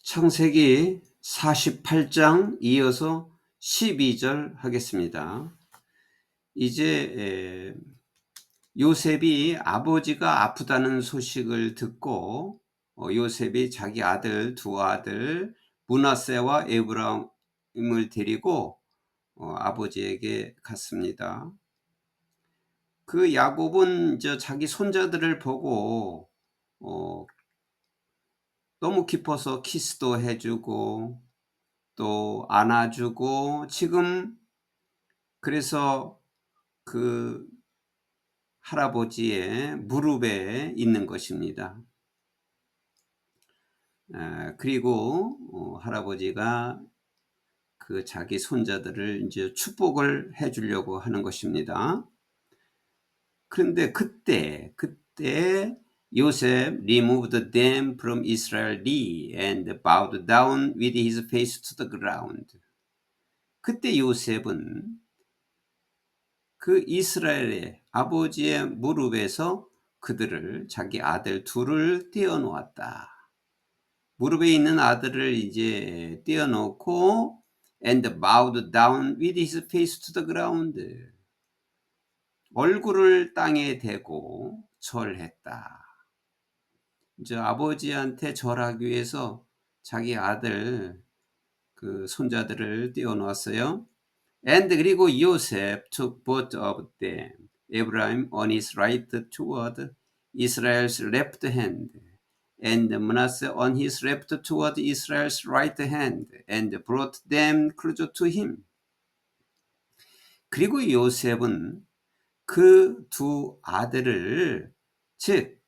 창세기 48장 이어서 12절 하겠습니다. 이제 요셉이 아버지가 아프다는 소식을 듣고 요셉이 자기 두 아들 므낫세와 에브라임을 데리고 아버지에게 갔습니다. 그 야곱은 자기 손자들을 보고 너무 기뻐서 키스도 해주고 또 안아주고 지금 그래서 그 할아버지의 무릎에 있는 것입니다. 그리고 할아버지가 그 자기 손자들을 이제 축복을 해 주려고 하는 것입니다. 그런데 그때 요셉 removed them from Israel and bowed down with his face to the ground. 그때 요셉은 그 이스라엘의 아버지의 무릎에서 그들을 자기 아들 둘을 떼어놓았다. 무릎에 있는 아들을 이제 떼어놓고 and bowed down with his face to the ground. 얼굴을 땅에 대고 절했다. 이제 아버지한테 절하기 위해서 자기 아들 그 손자들을 떼어놓았어요. And 그리고 요셉 took both of them, Abraham on his right toward Israel's left hand, and Manasseh on his left toward Israel's right hand, and brought them closer to him. 그리고 요셉은 그 두 아들을 즉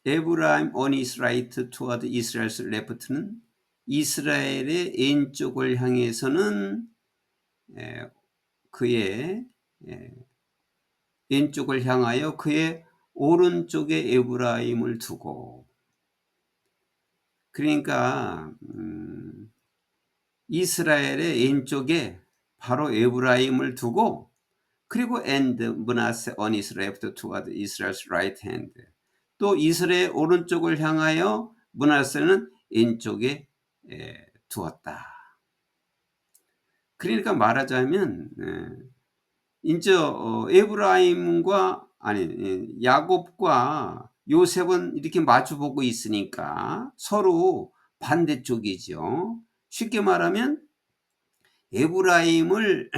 에브라임 on his right toward Israel's left는 이스라엘의 왼쪽을 향해서는 그의 왼쪽을 향하여 그의 오른쪽에 에브라임을 두고 그러니까 이스라엘의 왼쪽에 바로 에브라임을 두고 그리고 and Manasseh on his left toward Israel's right hand 또 이스라엘 오른쪽을 향하여 므낫세는 왼쪽에 두었다. 그러니까 말하자면 이제 에브라임과 야곱과 요셉은 이렇게 마주보고 있으니까 서로 반대쪽이죠. 쉽게 말하면 에브라임을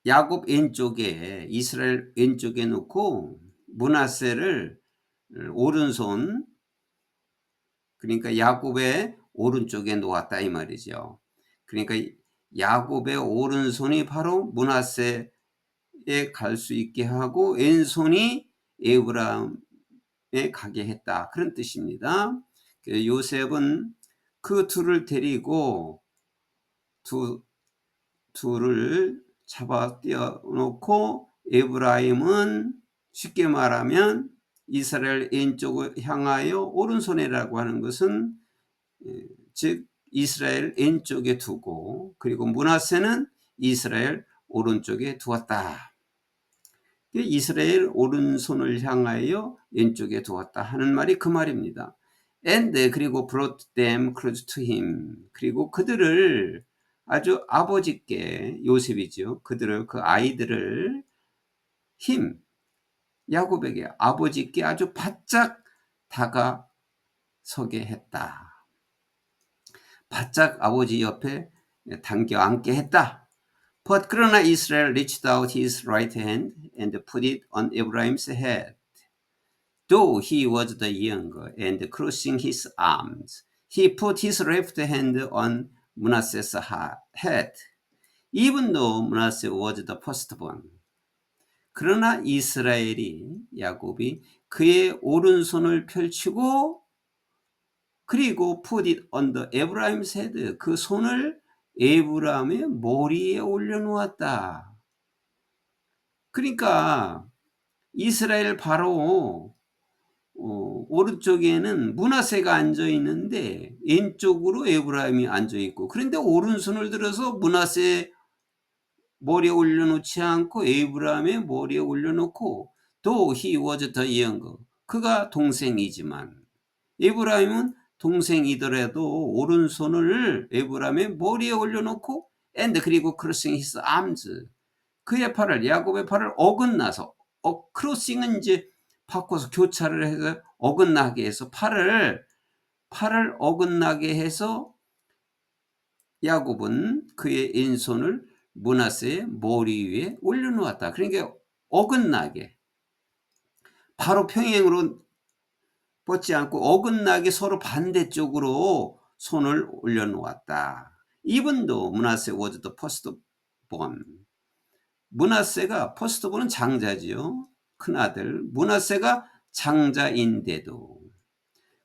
야곱 왼쪽에 이스라엘 왼쪽에 놓고 므낫세를 오른손 그러니까 야곱의 오른쪽에 놓았다 이 말이죠. 그러니까 야곱의 오른손이 바로 므낫세에 갈 수 있게 하고 왼손이 에브라임에 가게 했다. 그런 뜻입니다. 요셉은 그 둘을 데리고 둘을 잡아 떼어놓고 에브라임은 쉽게 말하면 이스라엘 왼쪽을 향하여 오른손이라고 하는 것은 즉 이스라엘 왼쪽에 두고 그리고 므낫세는 이스라엘 오른쪽에 두었다. 이스라엘 오른손을 향하여 왼쪽에 두었다 하는 말이 그 말입니다. And 그리고 brought them close to him. 그리고 그들을 아주 아버지께 요셉이죠. 그들을 그 아이들을 야곱에게 아버지께 아주 바짝 다가서게 했다. 바짝 아버지 옆에 당겨 앉게 했다. But 그러나 이스라엘 reached out his right hand and put it on Abraham's head. Though he was the younger and crossing his arms, he put his left hand on Manasseh's head, even though Manasseh was the firstborn. 그러나 야곱이 그의 오른손을 펼치고 그리고 put it on the Abraham's head, 그 손을 에브라임의 머리에 올려놓았다. 그러니까 이스라엘 바로 오른쪽에는 므낫세가 앉아 있는데 왼쪽으로 에브라임이 앉아 있고 그런데 오른손을 들어서 므낫세 머리에 올려놓지 않고 에브라임의 머리에 올려놓고 though he was the younger 그가 동생이지만 에브라임은 동생이더라도 오른손을 에브라임의 머리에 올려놓고 and 그리고 crossing his arms 그의 팔을 야곱의 팔을 어긋나서 크로싱은 이제 바꿔서 교차를 해서 어긋나게 해서 팔을 어긋나게 해서 야곱은 그의 왼손을 므낫세의 머리 위에 올려놓았다. 그러니까 어긋나게 바로 평행으로 뻗지 않고 어긋나게 서로 반대쪽으로 손을 올려놓았다. Even though Manasseh was the firstborn. 므낫세가 퍼스트본은 장자지요. 큰아들. 므낫세가 장자인데도.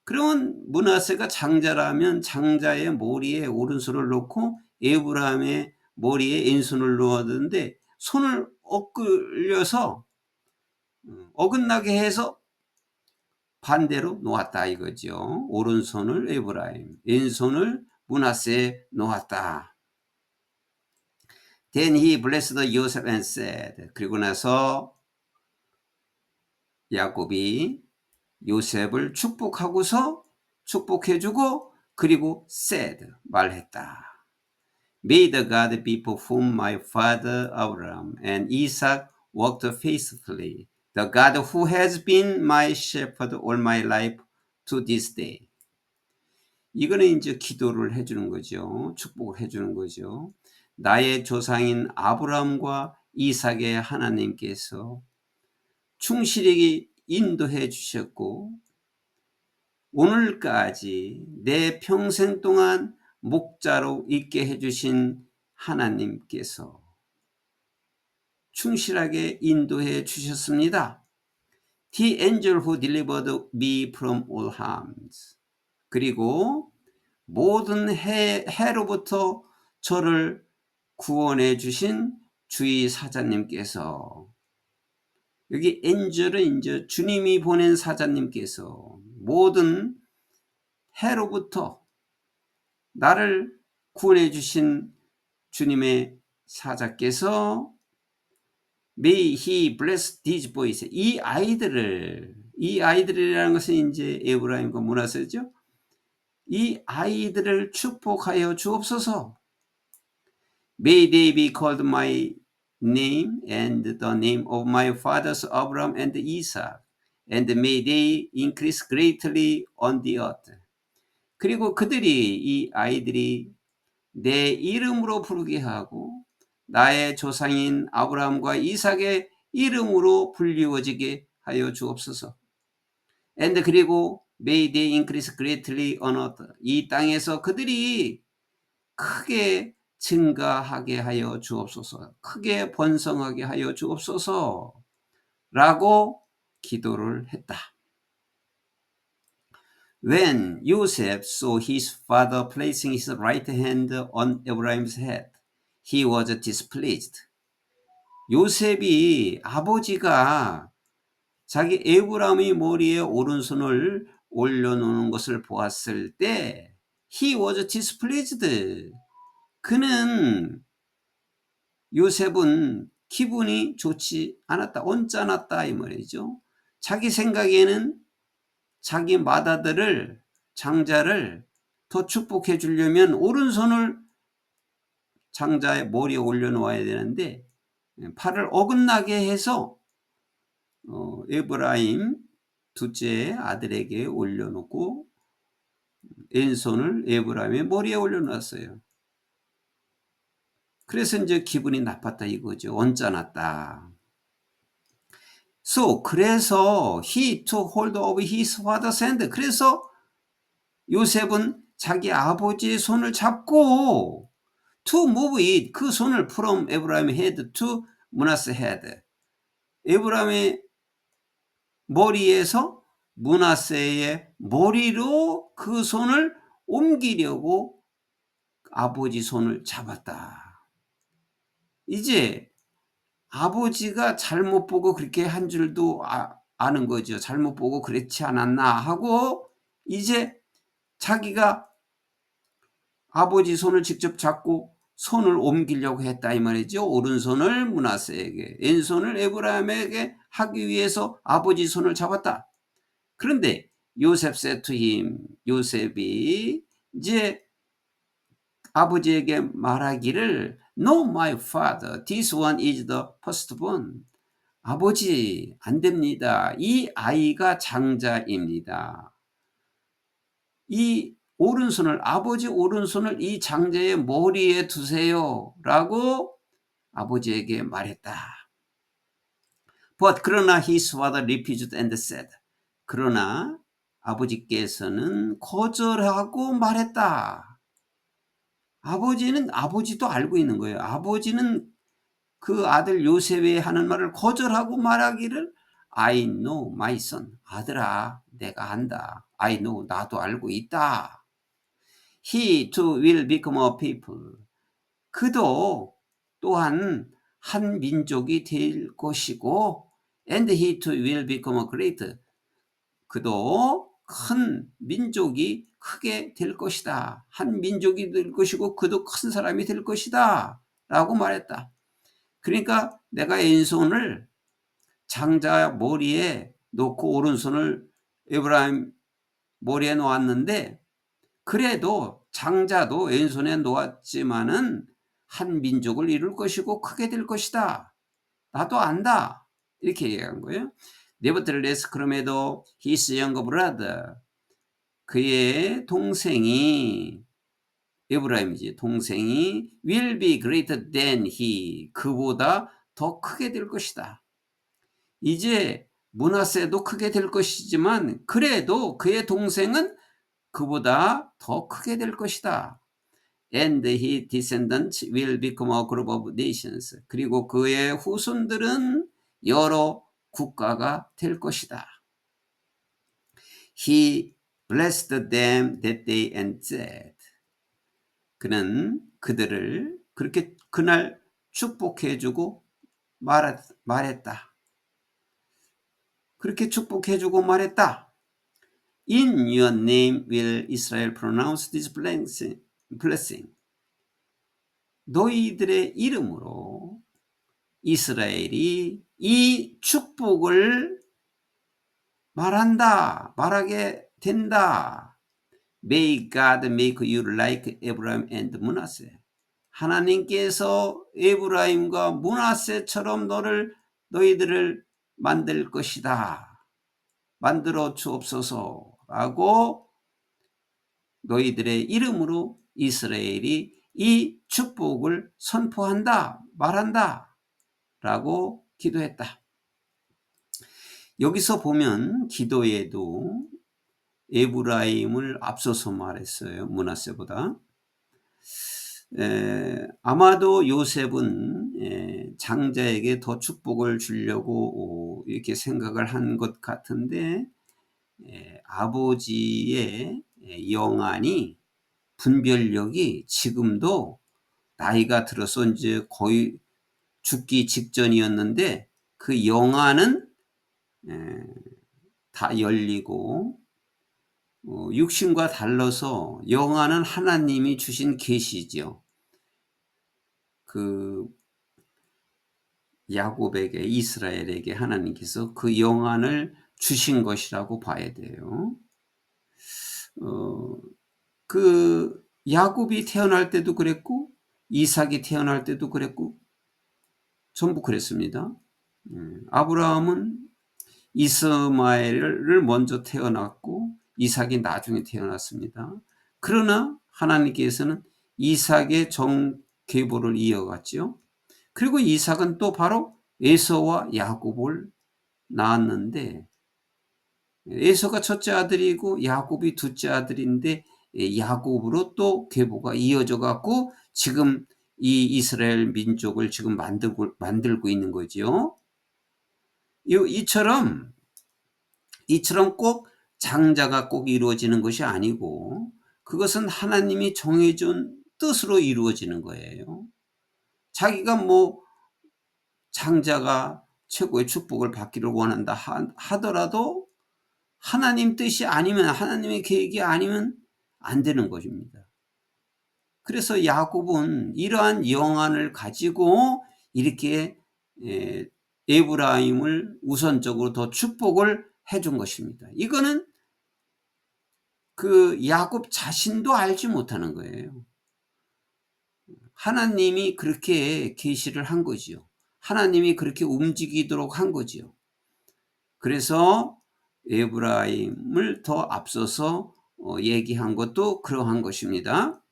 그러면 므낫세가 장자라면 장자의 머리에 오른손을 놓고 에브라임의 머리에 왼손을 놓았는데 손을 엇글려서 어긋나게 해서 반대로 놓았다 이거죠. 오른손을 에브라임, 왼손을 므낫세에 놓았다. Then he blessed Joseph and said. 그리고 나서 야곱이 요셉을 축복하고서 축복해주고 그리고 said 말했다. May the God before whom my father Abraham and Isaac walked faithfully, the God who has been my shepherd all my life to this day. 이거는 이제 기도를 해주는 거죠. 축복을 해주는 거죠. 나의 조상인 아브라함과 이삭의 하나님께서 충실히 인도해 주셨고 오늘까지 내 평생 동안 목자로 있게 해주신 하나님께서 충실하게 인도해 주셨습니다. The angel who delivered me from all harms. 그리고 모든 해로부터 저를 구원해 주신 주의 사자님께서 여기 엔젤은 이제 주님이 보낸 사자님께서 모든 해로부터 나를 구원해 주신 주님의 사자께서 May he bless these boys. 이 아이들이라는 것은 이제 에브라임과 므낫세죠. 이 아이들을 축복하여 주옵소서. May they be called my name and the name of my fathers Abraham and Isaac, and may they increase greatly on the earth. 그리고 이 아이들이 내 이름으로 부르게 하고 나의 조상인 아브라함과 이삭의 이름으로 불리워지게 하여 주옵소서. And 그리고 may they increase greatly on earth. 이 땅에서 그들이 크게 증가하게 하여 주옵소서. 크게 번성하게 하여 주옵소서. 라고 기도를 했다. When Joseph saw his father placing his right hand on Abraham's head, he was displeased. 요셉이 아버지가 자기 에브라임의 머리에 오른손을 올려놓는 것을 보았을 때 he was displeased. 그는 요셉은 기분이 좋지 않았다. 언짢았다 이 말이죠. 자기 생각에는 자기 맏아들을 장자를 더 축복해 주려면 오른손을 장자의 머리에 올려놓아야 되는데 팔을 어긋나게 해서 에브라임 둘째 아들에게 올려놓고 왼손을 에브라임의 머리에 올려놨어요. 그래서 이제 기분이 나빴다 이거죠. 언짢았다. 그래서 he took hold of his father's hand. 그래서 요셉은 자기 아버지의 손을 잡고 to move it, 그 손을 from Abraham's head to Manasseh's head. 에브라임의 머리에서 므낫세의 머리로 그 손을 옮기려고 아버지 손을 잡았다. 이제 아버지가 잘못 보고 그렇게 한 줄도 아는 거죠. 잘못 보고 그렇지 않았나 하고 이제 자기가 아버지 손을 직접 잡고 손을 옮기려고 했다 이 말이죠. 오른손을 므낫세에게 왼손을 에브라임에게 하기 위해서 아버지 손을 잡았다. 그런데 요셉 said to him, 요셉이 이제 아버지에게 말하기를 No, my father, this one is the firstborn. 아버지, 안 됩니다. 이 아이가 장자입니다. 이 오른손을, 아버지 오른손을 이 장자의 머리에 두세요. 라고 아버지에게 말했다. But 그러나 his father refused and said. 그러나 아버지께서는 거절하고 말했다. 아버지도 알고 있는 거예요. 아버지는 그 아들 요셉이 하는 말을 거절하고 말하기를 I know my son. 아들아, 내가 안다. I know, 나도 알고 있다. He too will become a people. 그도 또한 한 민족이 될 것이고 and he too will become a great. 그도 큰 민족이 크게 될 것이다. 한 민족이 될 것이고 그도 큰 사람이 될 것이다. 라고 말했다. 그러니까 내가 왼손을 장자 머리에 놓고 오른손을 에브라임 머리에 놓았는데 그래도 장자도 왼손에 놓았지만은 한 민족을 이룰 것이고 크게 될 것이다. 나도 안다. 이렇게 얘기한 거예요. Nevertheless, 그럼에도 his younger brother, 그의 동생이 에브라임이지, 동생이 will be greater than he, 그보다 더 크게 될 것이다. 이제 므낫세도 크게 될 것이지만 그래도 그의 동생은 그보다 더 크게 될 것이다. And his descendants will become a group of nations. 그리고 그의 후손들은 여러 국가가 될 것이다. He blessed them that day and said. 그는 그들을 그렇게 그날 축복해주고 말했다. 그렇게 축복해주고 말했다. In your name will Israel pronounce this blessing. 너희들의 이름으로 이스라엘이 이 축복을 말하게 된다. May God make you like Abraham and Manasseh. 하나님께서 에브라임과 므낫세처럼 너희들을 만들 것이다. 만들어 주옵소서라고 너희들의 이름으로 이스라엘이 이 축복을 선포한다, 말한다 라고 기도했다. 여기서 보면 기도에도 에브라임을 앞서서 말했어요. 므낫세보다. 아마도 요셉은 장자에게 더 축복을 주려고 이렇게 생각을 한 것 같은데 아버지의 영안이 분별력이 지금도 나이가 들어서 이제 거의 죽기 직전이었는데 그 영안은 다 열리고 육신과 달라서 영안은 하나님이 주신 계시죠. 그 야곱에게 이스라엘에게 하나님께서 그 영안을 주신 것이라고 봐야 돼요. 그 야곱이 태어날 때도 그랬고 이삭이 태어날 때도 그랬고 전부 그랬습니다. 아브라함은 이스마엘을 먼저 태어났고 이삭이 나중에 태어났습니다. 그러나 하나님께서는 이삭의 정계보를 이어갔죠. 그리고 이삭은 또 바로 에서와 야곱을 낳았는데 에서가 첫째 아들이고 야곱이 둘째 아들인데 야곱으로 또 계보가 이어져 갖고 지금 이 이스라엘 민족을 지금 만들고 있는 거죠. 이처럼 꼭 장자가 꼭 이루어지는 것이 아니고 그것은 하나님이 정해준 뜻으로 이루어지는 거예요. 자기가 뭐 장자가 최고의 축복을 받기를 원한다 하더라도 하나님 뜻이 아니면 하나님의 계획이 아니면 안 되는 것입니다. 그래서 야곱은 이러한 영안을 가지고 이렇게 에브라임을 우선적으로 더 축복을 해준 것입니다. 이거는 그 야곱 자신도 알지 못하는 거예요. 하나님이 그렇게 계시를 한 거지요. 하나님이 그렇게 움직이도록 한 거지요. 그래서 에브라임을 더 앞서서 얘기한 것도 그러한 것입니다.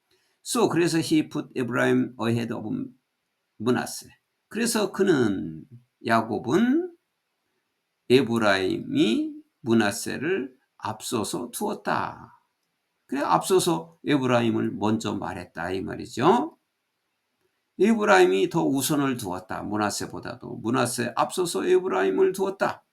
So 그래서 he put Abraham ahead of Manasseh. 그래서 그는 야곱은 에브라임이 므낫세를 앞서서 두었다. 그래 앞서서 에브라임을 먼저 말했다 이 말이죠. 에브라임이 더 우선을 두었다. 므낫세보다도 므낫세 앞서서 에브라임을 두었다.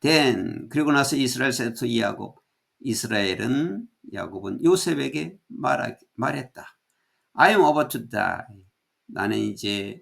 Then 그리고 나서 이스라엘 said to 야곱, 이스라엘은 야곱은 요셉에게 말했다. I am about to die. 나는 이제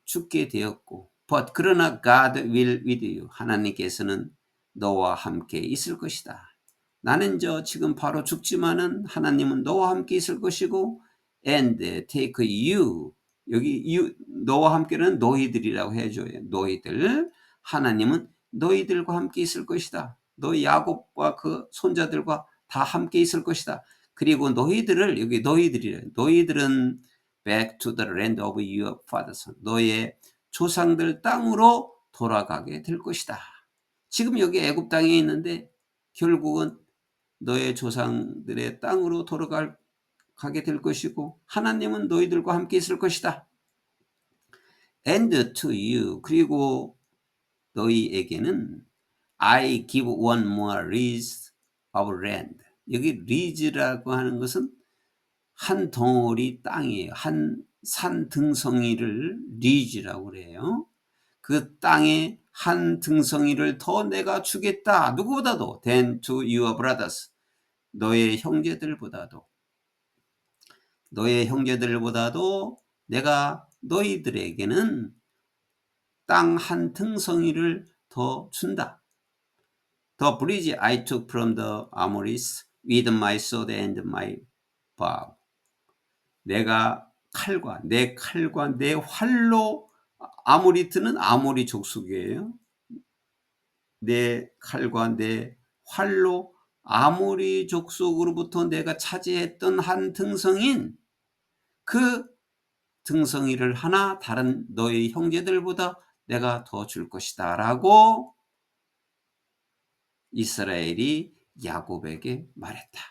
죽게 되었고, but 그러나 God will with you. 하나님께서는 너와 함께 있을 것이다. 나는 지금 바로 죽지만은 하나님은 너와 함께 있을 것이고, and take you. 여기 you, 너와 함께는 너희들이라고 해줘요. 너희들. 하나님은 너희들과 함께 있을 것이다. 너희 야곱과 그 손자들과 다 함께 있을 것이다. 그리고 너희들을 여기 너희들은 back to the land of your fathers. 너의 조상들 땅으로 돌아가게 될 것이다. 지금 여기 애굽 땅에 있는데 결국은 너의 조상들의 땅으로 돌아가게 될 것이고 하나님은 너희들과 함께 있을 것이다. And to you. 그리고 너희에게는 I give one more lease of land. 여기 lease라고 하는 것은 한 덩어리 땅이에요. 한 산 등성이를 리즈라고 그래요. 그 땅에 한 등성이를 더 내가 주겠다. 누구보다도 than to your brothers. 너의 형제들보다도 내가 너희들에게는 땅 한 등성이를 더 준다. The bridge I took from the Amorites with my sword and my bow. 내가 내 칼과 내 활로, 아모리트는 아모리 족속이에요. 내 칼과 내 활로 아모리 족속으로부터 내가 차지했던 한 등성인 그 등성이를 하나 다른 너희 형제들보다 내가 더 줄 것이다 라고 이스라엘이 야곱에게 말했다.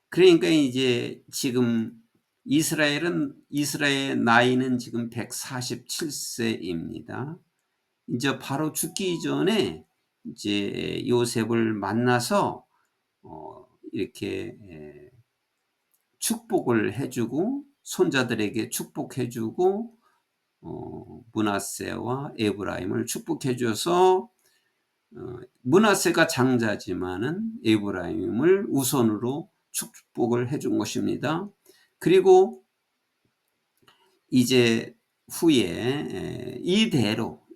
그러니까 이제 지금 이스라엘의 나이는 지금 147세입니다. 이제 바로 죽기 전에 이제 요셉을 만나서 이렇게 축복을 해주고 손자들에게 축복해주고 므낫세와 에브라임을 축복해줘서 므낫세가 장자지만은 에브라임을 우선으로 축복을 해준 것입니다. 그리고 이제 후에 이대로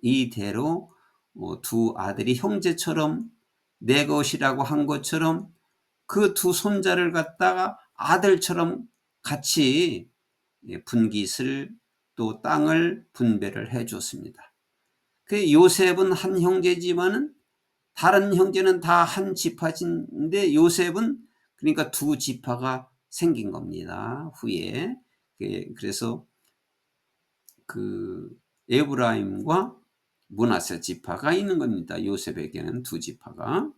두 아들이 형제처럼 내 것이라고 한 것처럼 그 두 손자를 갖다가 아들처럼 같이 분깃을 또 땅을 분배를 해 줬습니다. 그 요셉은 한 형제지만은 다른 형제는 다 한 지파인데 요셉은 그러니까 두 지파가 생긴 겁니다. 후에. 그래서 그 에브라임과 므낫세 지파가 있는 겁니다. 요셉에게는 두 지파가.